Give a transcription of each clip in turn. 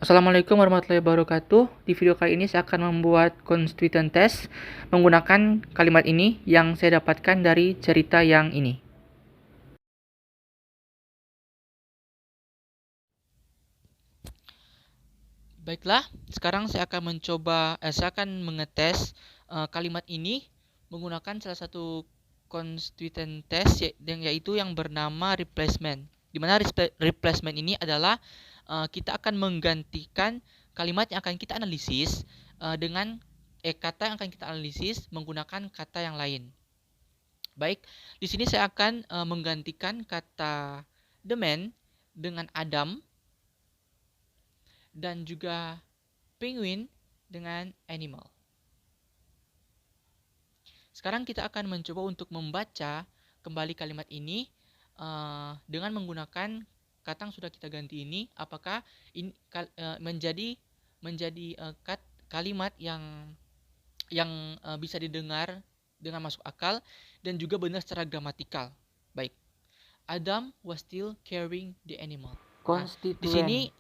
Assalamualaikum warahmatullahi wabarakatuh. Di video kali ini saya akan membuat constituent test menggunakan kalimat ini yang saya dapatkan dari cerita yang ini. Baiklah, sekarang saya akan mengetes kalimat ini menggunakan salah satu constituent test yaitu yang bernama replacement. Di mana replacement ini adalah kita akan menggantikan kalimat yang akan kita analisis dengan kata yang akan kita analisis menggunakan kata yang lain. Baik, di sini saya akan menggantikan kata the man dengan Adam dan juga penguin dengan animal. Sekarang kita akan mencoba untuk membaca kembali kalimat ini dengan menggunakan kata yang sudah kita ganti ini. Apakah ini menjadi kalimat yang bisa didengar dengan masuk akal dan juga benar secara gramatikal. Baik, Adam was still carrying the animal. Nah, di sini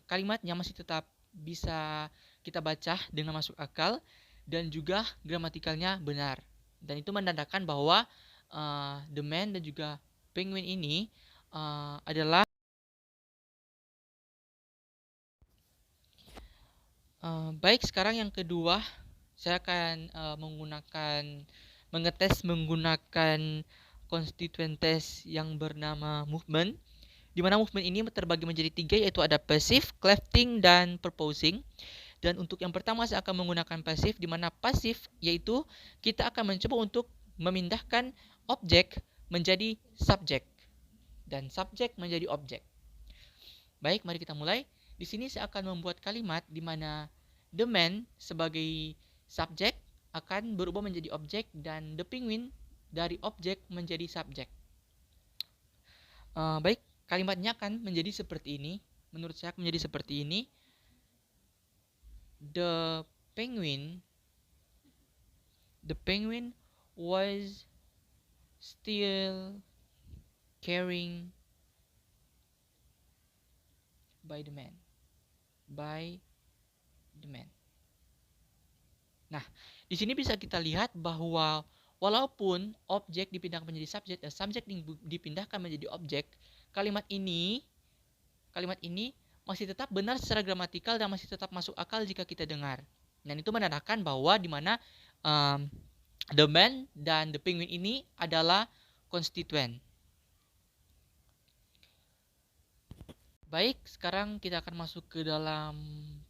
kalimatnya masih tetap bisa kita baca dengan masuk akal dan juga gramatikalnya benar. Dan itu menandakan bahwa the man dan juga penguin ini adalah baik. Sekarang yang kedua, saya akan mengetes menggunakan constituent test yang bernama movement, di mana movement ini terbagi menjadi 3, yaitu ada passive, clefting, dan proposing. Dan untuk yang pertama saya akan menggunakan passive, di mana passive yaitu kita akan mencoba untuk memindahkan objek menjadi subjek dan subjek menjadi objek. Baik, mari kita mulai. Di sini saya akan membuat kalimat di mana the man sebagai subjek akan berubah menjadi objek dan the penguin dari objek menjadi subjek. Baik, kalimatnya akan menjadi seperti ini. Menurut saya menjadi seperti ini. The penguin was still carrying by the man. Nah, di sini bisa kita lihat bahwa walaupun objek dipindahkan menjadi subjek dan subjek dipindahkan menjadi objek, kalimat ini masih tetap benar secara gramatikal dan masih tetap masuk akal jika kita dengar. Dan itu menandakan bahwa di mana the man dan the penguin ini adalah konstituen. Baik, sekarang kita akan masuk ke dalam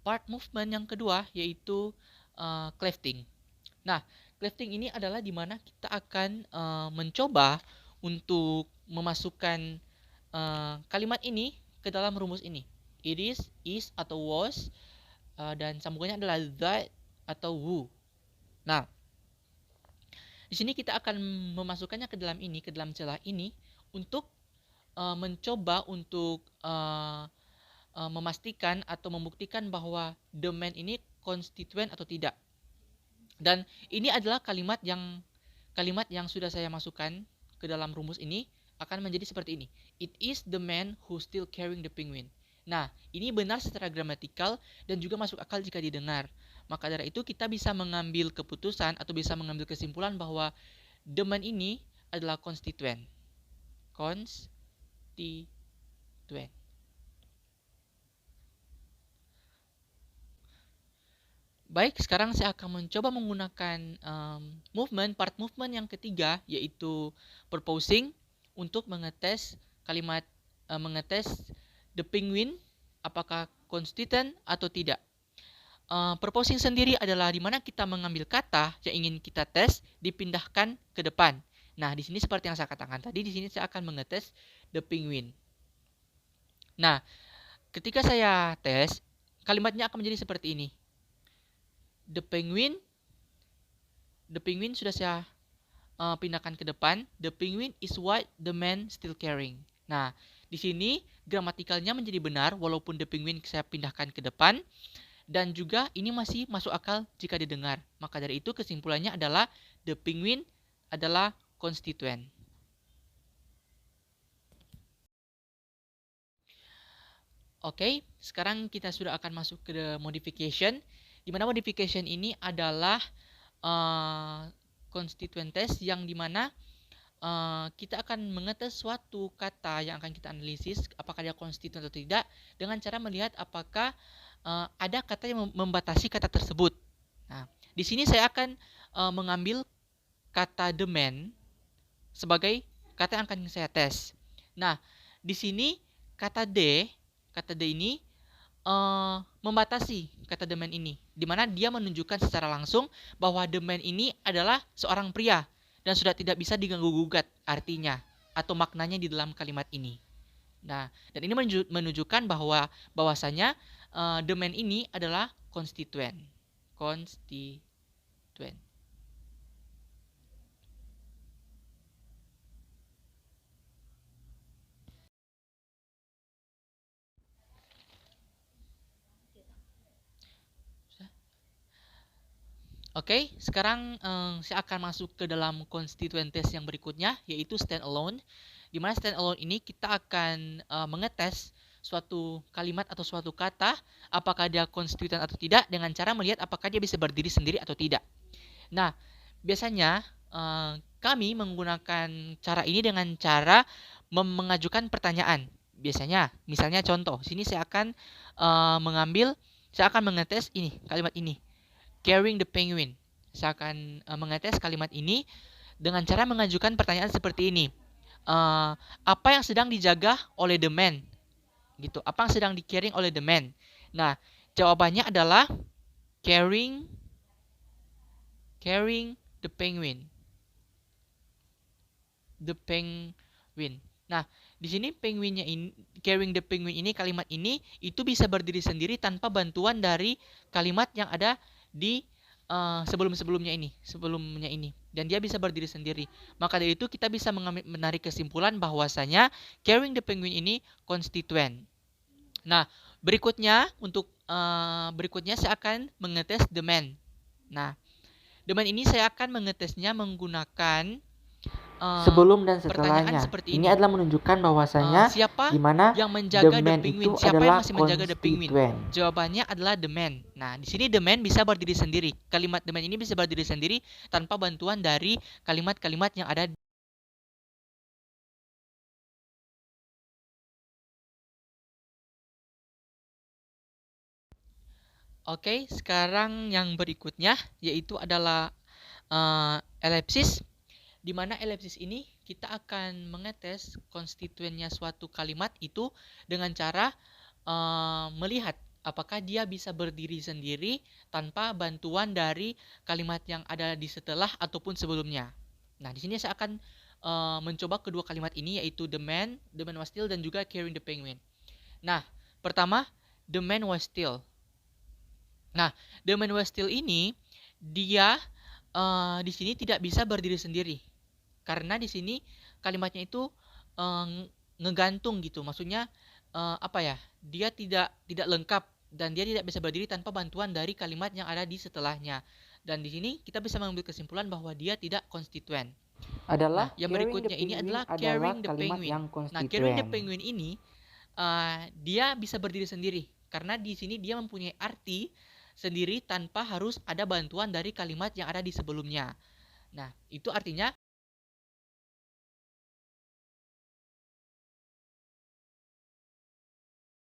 part movement yang kedua, yaitu clefting. Nah, clefting ini adalah di mana kita akan mencoba untuk memasukkan kalimat ini ke dalam rumus ini. It is atau was, dan sambungannya adalah that atau who. Nah, di sini kita akan memasukkannya ke dalam celah ini untuk mencoba untuk memastikan atau membuktikan bahwa the man ini konstituen atau tidak. Dan ini adalah kalimat yang sudah saya masukkan ke dalam rumus ini akan menjadi seperti ini. It is the man who still carrying the penguin. Nah, ini benar secara gramatikal dan juga masuk akal jika didengar. Maka dari itu kita bisa mengambil keputusan atau bisa mengambil kesimpulan bahwa the man ini adalah konstituen. Baik, sekarang saya akan mencoba menggunakan part movement yang ketiga, yaitu proposing, untuk mengetes the penguin apakah konstituen atau tidak. Proposing sendiri adalah di mana kita mengambil kata yang ingin kita tes dipindahkan ke depan. Nah, di sini seperti yang saya katakan tadi, di sini saya akan mengetes the penguin. Nah, ketika saya tes, kalimatnya akan menjadi seperti ini. The penguin sudah saya pindahkan ke depan. The penguin is what the man still carrying. Nah, di sini gramatikalnya menjadi benar walaupun the penguin saya pindahkan ke depan. Dan juga ini masih masuk akal jika didengar. Maka dari itu kesimpulannya adalah the penguin adalah konstituen. Oke, sekarang kita sudah akan masuk ke the modification, di mana modification ini adalah constituentes yang dimana kita akan mengetes suatu kata yang akan kita analisis apakah dia konstituen atau tidak dengan cara melihat apakah ada kata yang membatasi kata tersebut. Nah, di sini saya akan mengambil kata the man sebagai kata yang akan saya tes. Nah, di sini kata D ini membatasi kata the man ini, di mana dia menunjukkan secara langsung bahwa the man ini adalah seorang pria dan sudah tidak bisa diganggu-gugat artinya atau maknanya di dalam kalimat ini. Nah, dan ini menunjukkan bahwasanya the man ini adalah konstituen. Oke, sekarang saya akan masuk ke dalam constituentes yang berikutnya, yaitu stand alone. Di mana stand alone ini kita akan mengetes suatu kalimat atau suatu kata, apakah dia konstituen atau tidak, dengan cara melihat apakah dia bisa berdiri sendiri atau tidak. Nah, biasanya kami menggunakan cara ini dengan cara mengajukan pertanyaan. Biasanya, misalnya contoh, sini saya akan mengetes ini, kalimat ini. Carrying the penguin. Saya akan mengetes kalimat ini dengan cara mengajukan pertanyaan seperti ini. Apa yang sedang dijaga oleh the man? Gitu. Apa yang sedang di-carrying oleh the man? Nah, jawabannya adalah carrying the penguin. The penguin. Nah, di sini penguinnya ini, carrying the penguin ini, kalimat ini itu bisa berdiri sendiri tanpa bantuan dari kalimat yang ada di sebelumnya ini, dan dia bisa berdiri sendiri. Maka dari itu kita bisa menarik kesimpulan bahwasanya carrying the penguin ini konstituen. Nah, berikutnya saya akan mengetes the man. Nah, the man ini saya akan mengetesnya menggunakan sebelum dan setelahnya. Ini adalah menunjukkan bahwasanya siapa di mana yang menjaga the man the penguin? itu Siapa adalah yang masih menjaga the penguin? konstituen. Jawabannya adalah the man. Nah, di sini the man bisa berdiri sendiri. Kalimat the man ini bisa berdiri sendiri tanpa bantuan dari kalimat-kalimat yang ada. Oke, sekarang yang berikutnya yaitu adalah elipsis. Di mana elipsis ini kita akan mengetes konstituennya suatu kalimat itu dengan cara melihat apakah dia bisa berdiri sendiri tanpa bantuan dari kalimat yang ada di setelah ataupun sebelumnya. Nah, di sini saya akan mencoba kedua kalimat ini, yaitu the man was still, dan juga carrying the penguin. Nah, pertama, the man was still. Nah, the man was still ini dia di sini tidak bisa berdiri sendiri. Karena di sini kalimatnya itu ngegantung gitu. Maksudnya dia tidak lengkap dan dia tidak bisa berdiri tanpa bantuan dari kalimat yang ada di setelahnya. Dan di sini kita bisa mengambil kesimpulan bahwa dia tidak konstituen. Adalah yang berikutnya ini adalah carrying the penguin. Nah, carrying the penguin ini dia bisa berdiri sendiri karena di sini dia mempunyai arti sendiri tanpa harus ada bantuan dari kalimat yang ada di sebelumnya. Nah, itu artinya